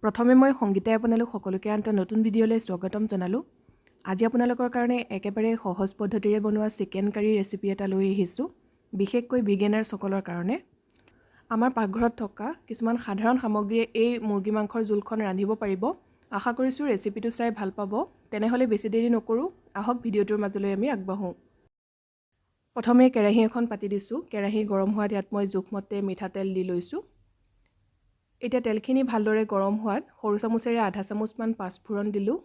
প্ৰথমে মই সংগীতাই আপোনালোক সকলোকে আন এটা নতুন ভিডিঅ'লৈ স্বাগতম জনালোঁ। আজি আপোনালোকৰ কাৰণে একেবাৰে সহজ পদ্ধতিৰে বনোৱা চিকেন কাৰী ৰেচিপি এটা লৈ আহিছোঁ, বিশেষকৈ বিগিনাৰসকলৰ কাৰণে। আমাৰ পাকঘৰত থকা কিছুমান সাধাৰণ সামগ্ৰীয়ে এই মুৰ্গী মাংসৰ জোলখন ৰান্ধিব পাৰিব। আশা কৰিছোঁ ৰেচিপিটো চাই ভাল পাব। তেনেহ'লে বেছি দেৰি নকৰোঁ, আহক ভিডিঅ'টোৰ মাজলৈ আমি আগবাঢ়োঁ। প্ৰথমে কেৰাহী এখন পাতি দিছোঁ। কেৰাহী গৰম হোৱাত ইয়াত মই জোখমতে মিঠাতেল দি লৈছোঁ। এতিয়া তেলখিনি ভালদৰে গৰম হোৱাত সৰু চামুচেৰে আধা চামুচমান পাঁচফোৰণ দিলোঁ,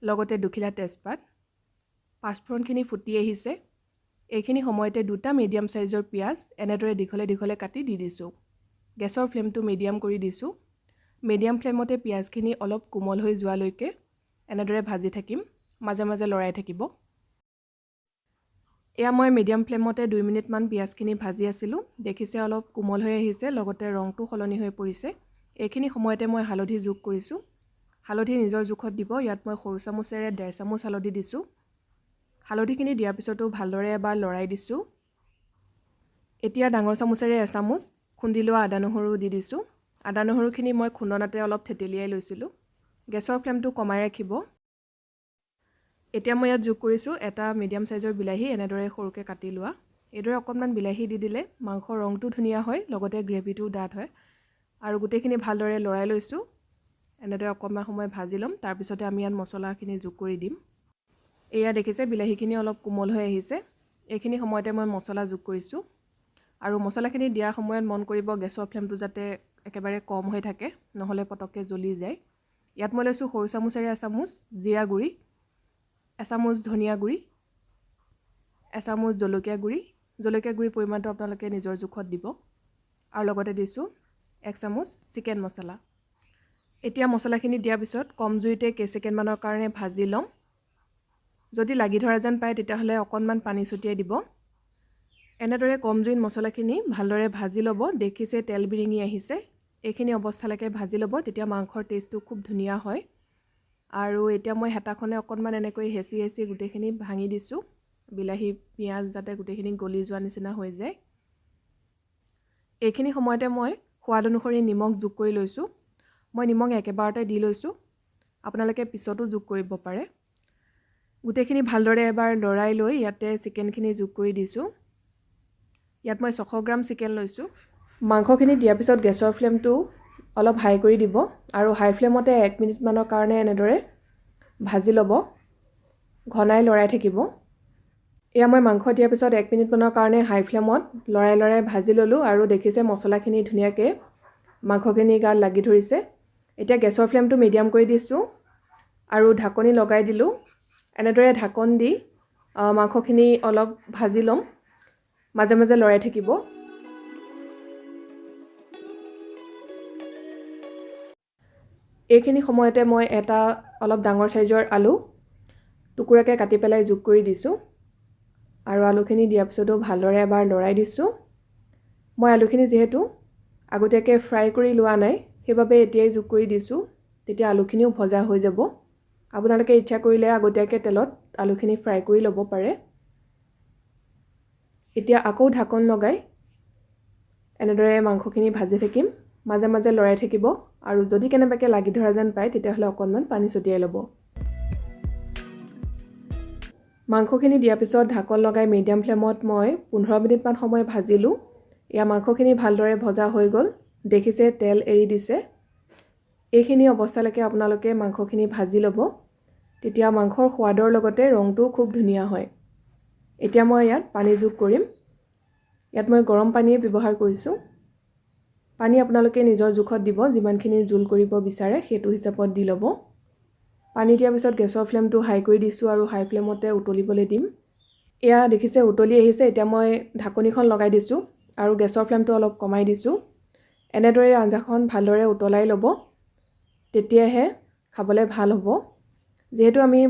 লগতে দুখিলা তেজপাত। পাঁচফোৰণখিনি ফুটি আহিছে। এইখিনি সময়তে দুটা মিডিয়াম সাইজৰ পিঁয়াজ এনেদৰে দীঘলে দীঘলে কাটি দি দিছোঁ। গেছৰ ফ্লেমটো মিডিয়াম কৰি দিছোঁ। মিডিয়াম ফ্লেমতে পিঁয়াজখিনি অলপ কোমল হৈ যোৱালৈকে এনেদৰে ভাজি থাকিম, মাজে মাজে লৰাই থাকিব। এয়া মই মিডিয়াম ফ্লেমতে 2 মিনিটমান পিঁয়াজখিনি ভাজি আছিলোঁ। দেখিছে অলপ কোমল হৈ আহিছে, লগতে ৰংটো সলনি হৈ পৰিছে। এইখিনি সময়তে মই হালধি যোগ কৰিছোঁ। হালধি নিজৰ জোখত দিব। ইয়াত মই সৰু চামুচেৰে 1.5 চামুচ হালধি দিছোঁ। হালধিখিনি দিয়াৰ পিছতো ভালদৰে এবাৰ লৰাই দিছোঁ। এতিয়া ডাঙৰ চামুচেৰে 1 চামুচ খুন্দি লোৱা আদা নহৰু দি দিছোঁ। আদা নহৰুখিনি মই খুন্দনাতে অলপ থেতেলিয়াই লৈছিলোঁ। গেছৰ ফ্লেমটো কমাই ৰাখিব। এতিয়া মই ইয়াত যোগ কৰিছোঁ এটা মিডিয়াম সাইজৰ বিলাহী এনেদৰে সৰুকৈ কাটি লোৱা। এইদৰে অকণমান বিলাহী দি দিলে মাংসৰ ৰংটো ধুনীয়া হয়, লগতে গ্ৰেভিটো ডাঠ হয়। আৰু গোটেইখিনি ভালদৰে লৰাই লৈছোঁ। এনেদৰে অকণমান সময় ভাজি ল'ম, তাৰপিছতে আমি ইয়াত মছলাখিনি যোগ কৰি দিম। এয়া দেখিছে বিলাহীখিনি অলপ কোমল হৈ আহিছে। এইখিনি সময়তে মই মছলা যোগ কৰিছোঁ। আৰু মছলাখিনি দিয়াৰ সময়ত মন কৰিব গেছৰ ফ্লেমটো যাতে একেবাৰে কম হৈ থাকে, নহ'লে পটককৈ জ্বলি যায়। ইয়াত মই লৈছোঁ সৰু চামুচেৰে 1 চামুচ জিৰা গুড়ি, 1 চামুচ ধনিয়া গুড়ি, 1 চামুচ জলকীয়া গুড়ি। জলকীয়া গুড়িৰ পৰিমাণটো আপোনালোকে নিজৰ জোখত দিব। আৰু লগতে দিছোঁ 1 চামুচ চিকেন মছলা। এতিয়া মছলাখিনি দিয়াৰ পিছত কম জুইতে কেইছেকেণ্ডমানৰ কাৰণে ভাজি ল'ম। যদি লাগি ধৰা যেন পায় তেতিয়াহ'লে অকণমান পানী ছটিয়াই দিব। এনেদৰে কম জুইত মছলাখিনি ভালদৰে ভাজি ল'ব। দেখিছে তেল বিৰিঙি আহিছে। এইখিনি অৱস্থালৈকে ভাজি ল'ব, তেতিয়া মাংসৰ টেষ্টটো খুব ধুনীয়া হয়। আৰু এতিয়া মই হেতাখনে অকণমান এনেকৈ হেঁচি হেঁচি গোটেইখিনি ভাঙি দিছোঁ। বিলাহী পিঁয়াজ যাতে গোটেইখিনি গলি যোৱা নিচিনা হৈ যায়। এইখিনি সময়তে মই সোৱাদ অনুসৰি নিমখ যোগ কৰি লৈছোঁ। মই নিমখ একেবাৰতে দি লৈছোঁ, আপোনালোকে পিছতো যোগ কৰিব পাৰে। গোটেইখিনি ভালদৰে এবাৰ লৰাই লৈ ইয়াতে চিকেনখিনি যোগ কৰি দিছোঁ। ইয়াত মই 600 গ্ৰাম চিকেন লৈছোঁ। মাংসখিনি দিয়াৰ পিছত গেছৰ ফ্লেমটো অলপ হাই কৰি দিব আৰু হাই ফ্লেমতে 1 মিনিটমানৰ কাৰণে এনেদৰে ভাজি ল'ব, ঘনাই লৰাই থাকিব। এয়া মই মাংস দিয়াৰ পিছত 1 মিনিটমানৰ কাৰণে হাই ফ্লেমত লৰাই লৰাই ভাজি ল'লোঁ আৰু দেখিছে মছলাখিনি ধুনীয়াকৈ মাংসখিনি গাত লাগি ধৰিছে। এতিয়া গেছৰ ফ্লেমটো মিডিয়াম কৰি দিছোঁ আৰু ঢাকনি লগাই দিলোঁ। এনেদৰে ঢাকন দি মাংসখিনি অলপ ভাজি ল'ম, মাজে মাজে লৰাই থাকিব। এইখিনি সময়তে মই এটা অলপ ডাঙৰ সাইজৰ আলু টুকুৰাকৈ কাটি পেলাই যোগ কৰি দিছোঁ। আৰু আলুখিনি দিয়াৰ পিছতো ভালদৰে এবাৰ লৰাই দিছোঁ। মই আলুখিনি যিহেতু আগতীয়াকৈ ফ্ৰাই কৰি লোৱা নাই, সেইবাবে এতিয়াই যোগ কৰি দিছোঁ, তেতিয়া আলুখিনিও ভজা হৈ যাব। আপোনালোকে ইচ্ছা কৰিলে আগতীয়াকৈ তেলত আলুখিনি ফ্ৰাই কৰি ল'ব পাৰে। এতিয়া আকৌ ঢাকন লগাই এনেদৰে মাংসখিনি ভাজি থাকিম, মাজে মাজে লৰাই থাকিব। আৰু যদি কেনেবাকৈ লাগি ধৰা যেন পায় তেতিয়াহ'লে অকণমান পানী ছটিয়াই ল'ব। মাংসখিনি দিয়াৰ পিছত ঢাকন লগাই মিডিয়াম ফ্লেমত মই 15 মিনিটমান সময় ভাজিলোঁ। এয়া মাংসখিনি ভালদৰে ভজা হৈ গ'ল। দেখিছে তেল এৰি দিছে। এইখিনি অৱস্থালৈকে আপোনালোকে মাংসখিনি ভাজি ল'ব, তেতিয়া মাংসৰ সোৱাদৰ লগতে ৰংটোও খুব ধুনীয়া হয়। এতিয়া মই ইয়াত পানী যোগ কৰিম। ইয়াত মই গৰম পানীয়ে ব্যৱহাৰ কৰিছোঁ। পানী আপোনালোকে নিজৰ জোখত দিব, যিমানখিনি জোল কৰিব বিচাৰে সেইটো হিচাপত দি ল'ব। পানী দিয়াৰ পিছত গেছৰ ফ্লেমটো হাই কৰি দিছোঁ আৰু হাই ফ্লেমতে উতলিবলৈ দিম। এয়া দেখিছে উতলি আহিছে। এতিয়া মই ঢাকনিখন লগাই দিছোঁ আৰু গেছৰ ফ্লেমটো অলপ কমাই দিছোঁ। এনেদৰে আঞ্জাখন ভালদৰে উতলাই ল'ব, তেতিয়াহে খাবলৈ ভাল হ'ব। যিহেতু আমি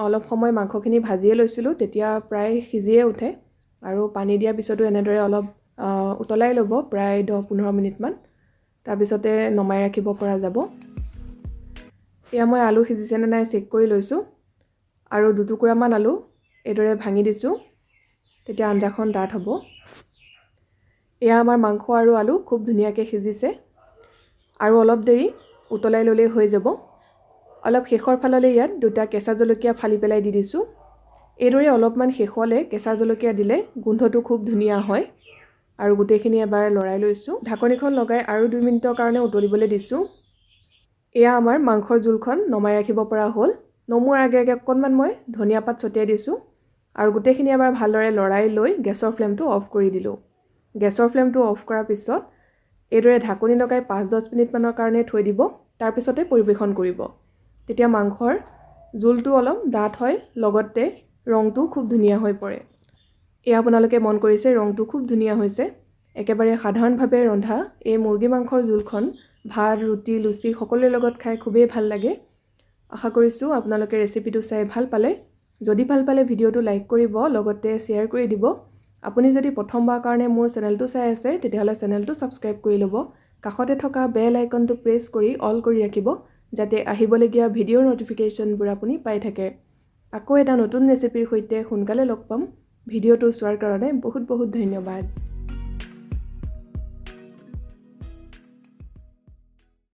অলপ সময় মাংসখিনি ভাজিয়ে লৈছিলোঁ, তেতিয়া প্ৰায় সিজিয়ে উঠে। আৰু পানী দিয়াৰ পিছতো এনেদৰে অলপ উতলাই ল'ব, প্ৰায় 10-15 মিনিটমান। তাৰপিছতে নমাই ৰাখিব পৰা যাব। এয়া মই আলু সিজিছেনে নাই চেক কৰি লৈছোঁ আৰু 2 টুকুৰামান আলু এইদৰে ভাঙি দিছোঁ, তেতিয়া আঞ্জাখন ডাঠ হ'ব। এয়া আমাৰ মাংস আৰু আলু খুব ধুনীয়াকৈ সিজিছে আৰু অলপ দেৰি উতলাই ল'লেই হৈ যাব। অলপ শেষৰ ফাললৈ ইয়াত 2টা কেঁচা জলকীয়া ফালি পেলাই দি দিছোঁ। এইদৰে অলপমান শেষলৈ কেঁচা জলকীয়া দিলে গোন্ধটো খুব ধুনীয়া হয়। আৰু গোটেইখিনি এবাৰ লৰাই লৈছোঁ। ঢাকনিখন লগাই আৰু 2 মিনিটৰ কাৰণে উতলিবলৈ দিছোঁ। এয়া আমাৰ মাংসৰ জোলখন নমাই ৰাখিব পৰা হ'ল। নমোৱাৰ আগে আগে অকণমান মই ধনিয়া পাত ছটিয়াই দিছোঁ আৰু গোটেইখিনি এবাৰ ভালদৰে লৰাই লৈ গেছৰ ফ্লেমটো অফ কৰি দিলোঁ। গেছৰ ফ্লেমটো অফ কৰাৰ পিছত এইদৰে ঢাকনি লগাই 5-10 মিনিটমানৰ কাৰণে থৈ দিব। তাৰপিছতে পৰিৱেশন কৰিব। তেতিয়া মাংসৰ জোলটো অলপ ডাঠ হয়, লগতে ৰংটো খুব ধুনীয়া হৈ পৰে। এয়া আপোনালোকে মন কৰিছে ৰংটো খুব ধুনীয়া হৈছে। একেবাৰে সাধাৰণভাৱে ৰন্ধা এই মুৰ্গী মাংসৰ জোলখন ভাত, ৰুটি, লুচি সকলোৰে লগত খাই খুবেই ভাল লাগে। আশা কৰিছোঁ আপোনালোকে ৰেচিপিটো চাই ভাল পালে। যদি ভাল পালে ভিডিঅ'টো লাইক কৰিব, লগতে শ্বেয়াৰ কৰি দিব। আপুনি যদি প্ৰথমবাৰৰ কাৰণে মোৰ চেনেলটো চাই আছে তেতিয়াহ'লে চেনেলটো ছাবস্ক্ৰাইব কৰি ল'ব। কাষতে থকা বেল আইকনটো প্ৰেছ কৰি অল কৰি ৰাখিব, যাতে আহিবলগীয়া ভিডিঅ'ৰ ন'টিফিকেশ্যনবোৰ আপুনি পাই থাকে। আকৌ এটা নতুন ৰেচিপিৰ সৈতে সোনকালে লগ পাম। ভিডিঅ'টো চোৱাৰ কাৰণে বহুত বহুত ধন্যবাদ।